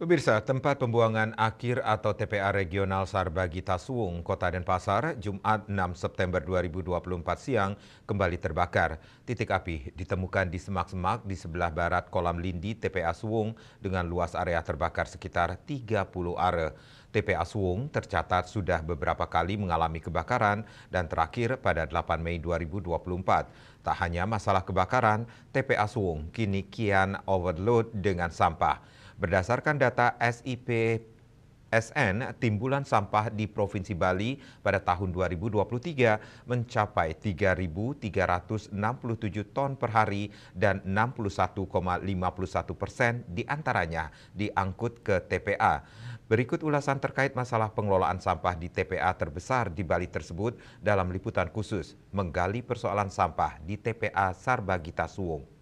Pemirsa, tempat pembuangan akhir atau TPA Regional Sarbagita Suwung, Kota Denpasar, Jumat 6 September 2024 siang kembali terbakar. Titik api ditemukan di semak-semak di sebelah barat kolam lindi TPA Suwung dengan luas area terbakar sekitar 30 are. TPA Suwung tercatat sudah beberapa kali mengalami kebakaran dan terakhir pada 8 Mei 2024. Tak hanya masalah kebakaran, TPA Suwung kini kian overload dengan sampah. Berdasarkan data SIPSN, timbulan sampah di Provinsi Bali pada tahun 2023 mencapai 3.367 ton per hari dan 61,51% diantaranya diangkut ke TPA. Berikut ulasan terkait masalah pengelolaan sampah di TPA terbesar di Bali tersebut dalam liputan khusus menggali persoalan sampah di TPA Sarbagita Suwung.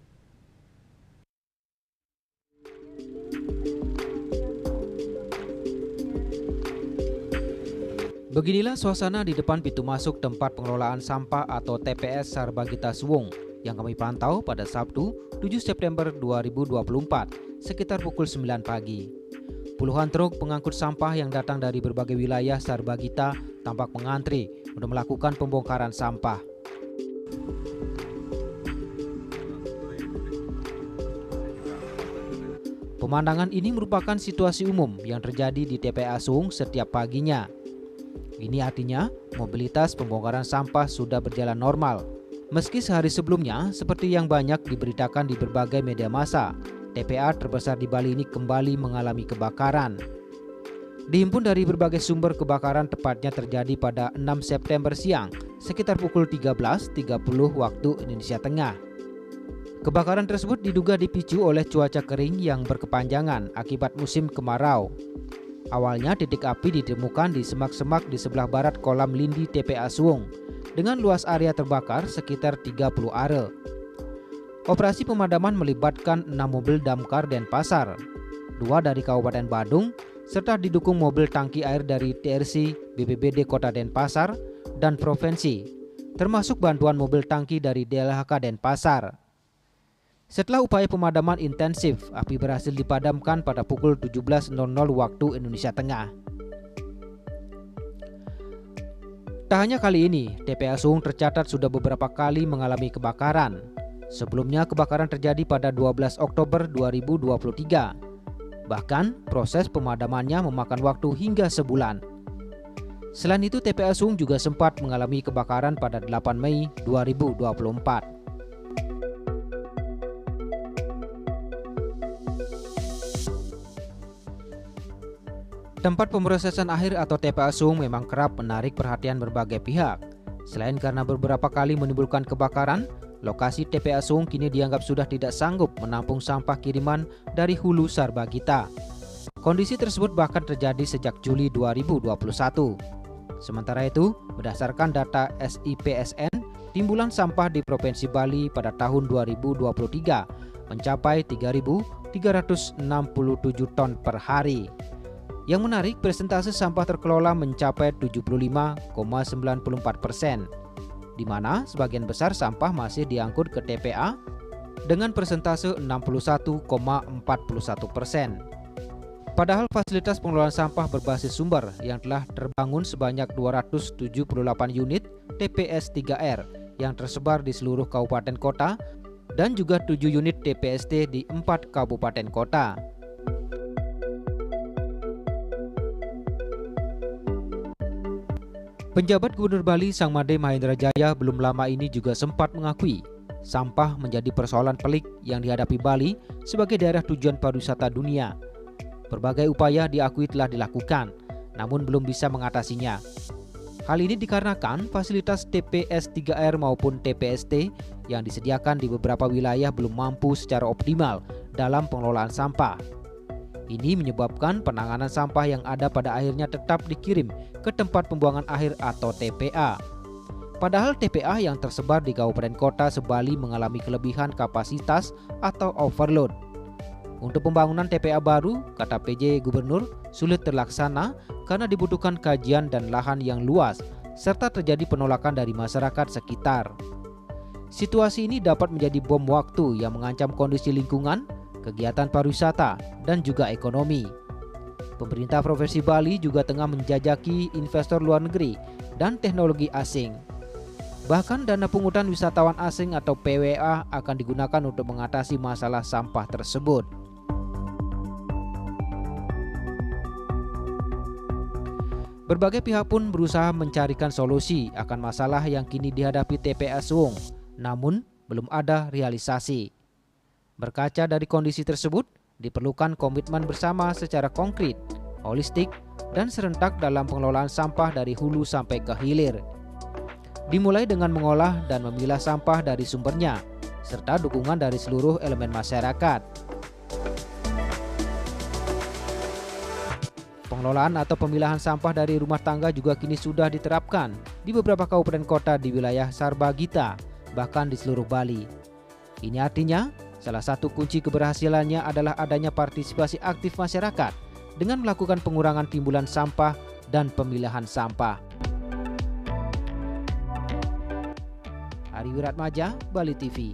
Beginilah suasana di depan pintu masuk tempat pengelolaan sampah atau TPS Sarbagita Suwung yang kami pantau pada Sabtu 7 September 2024 sekitar pukul 9 pagi. Puluhan truk pengangkut sampah yang datang dari berbagai wilayah Sarbagita tampak mengantri untuk melakukan pembongkaran sampah. Pemandangan ini merupakan situasi umum yang terjadi di TPA Suwung setiap paginya. Ini artinya mobilitas pembongkaran sampah sudah berjalan normal. Meski sehari sebelumnya, seperti yang banyak diberitakan di berbagai media massa, TPA terbesar di Bali ini kembali mengalami kebakaran. Dihimpun dari berbagai sumber, kebakaran tepatnya terjadi pada 6 September siang, sekitar pukul 13.30 waktu Indonesia Tengah. Kebakaran tersebut diduga dipicu oleh cuaca kering yang berkepanjangan akibat musim kemarau. Awalnya titik api ditemukan di semak-semak di sebelah barat kolam lindi TPA Suwung dengan luas area terbakar sekitar 30 are. Operasi pemadaman melibatkan 6 mobil damkar Denpasar, 2 dari Kabupaten Badung, serta didukung mobil tangki air dari TRC BPBD Kota Denpasar dan Provinsi, termasuk bantuan mobil tangki dari DLHK Denpasar. Setelah upaya pemadaman intensif, api berhasil dipadamkan pada pukul 17.00 waktu Indonesia Tengah. Tak hanya kali ini, TPA Suwung tercatat sudah beberapa kali mengalami kebakaran. Sebelumnya kebakaran terjadi pada 12 Oktober 2023. Bahkan proses pemadamannya memakan waktu hingga sebulan. Selain itu, TPA Suwung juga sempat mengalami kebakaran pada 8 Mei 2024. Tempat pemrosesan akhir atau TPA Suwung memang kerap menarik perhatian berbagai pihak. Selain karena beberapa kali menimbulkan kebakaran, lokasi TPA Suwung kini dianggap sudah tidak sanggup menampung sampah kiriman dari hulu Sarbagita. Kondisi tersebut bahkan terjadi sejak Juli 2021. Sementara itu, berdasarkan data SIPSN, timbulan sampah di Provinsi Bali pada tahun 2023 mencapai 3.367 ton per hari. Yang menarik, persentase sampah terkelola mencapai 75,94%, di mana sebagian besar sampah masih diangkut ke TPA dengan persentase 61,41%. Padahal fasilitas pengelolaan sampah berbasis sumber yang telah terbangun sebanyak 278 unit TPS 3R yang tersebar di seluruh kabupaten kota dan juga 7 unit TPST di 4 kabupaten kota. Penjabat Gubernur Bali Sang Made Mahendra Jaya belum lama ini juga sempat mengakui sampah menjadi persoalan pelik yang dihadapi Bali sebagai daerah tujuan pariwisata dunia. Berbagai upaya diakui telah dilakukan, namun belum bisa mengatasinya. Hal ini dikarenakan fasilitas TPS 3R maupun TPST yang disediakan di beberapa wilayah belum mampu secara optimal dalam pengelolaan sampah. Ini menyebabkan penanganan sampah yang ada pada akhirnya tetap dikirim ke tempat pembuangan akhir atau TPA. Padahal TPA yang tersebar di kabupaten kota se-Bali mengalami kelebihan kapasitas atau overload. Untuk pembangunan TPA baru, kata PJ Gubernur, sulit terlaksana karena dibutuhkan kajian dan lahan yang luas, serta terjadi penolakan dari masyarakat sekitar. Situasi ini dapat menjadi bom waktu yang mengancam kondisi lingkungan, kegiatan pariwisata, dan juga ekonomi. Pemerintah Provinsi Bali juga tengah menjajaki investor luar negeri dan teknologi asing. Bahkan dana pungutan wisatawan asing atau PWA akan digunakan untuk mengatasi masalah sampah tersebut. Berbagai pihak pun berusaha mencarikan solusi akan masalah yang kini dihadapi TPA Suwung, namun belum ada realisasi. Berkaca dari kondisi tersebut, diperlukan komitmen bersama secara konkret, holistik, dan serentak dalam pengelolaan sampah dari hulu sampai ke hilir. Dimulai dengan mengolah dan memilah sampah dari sumbernya, serta dukungan dari seluruh elemen masyarakat. Pengelolaan atau pemilahan sampah dari rumah tangga juga kini sudah diterapkan di beberapa kabupaten kota di wilayah Sarbagita, bahkan di seluruh Bali. Ini artinya, salah satu kunci keberhasilannya adalah adanya partisipasi aktif masyarakat dengan melakukan pengurangan timbulan sampah dan pemilahan sampah. Ari Wiratmaja, Bali TV.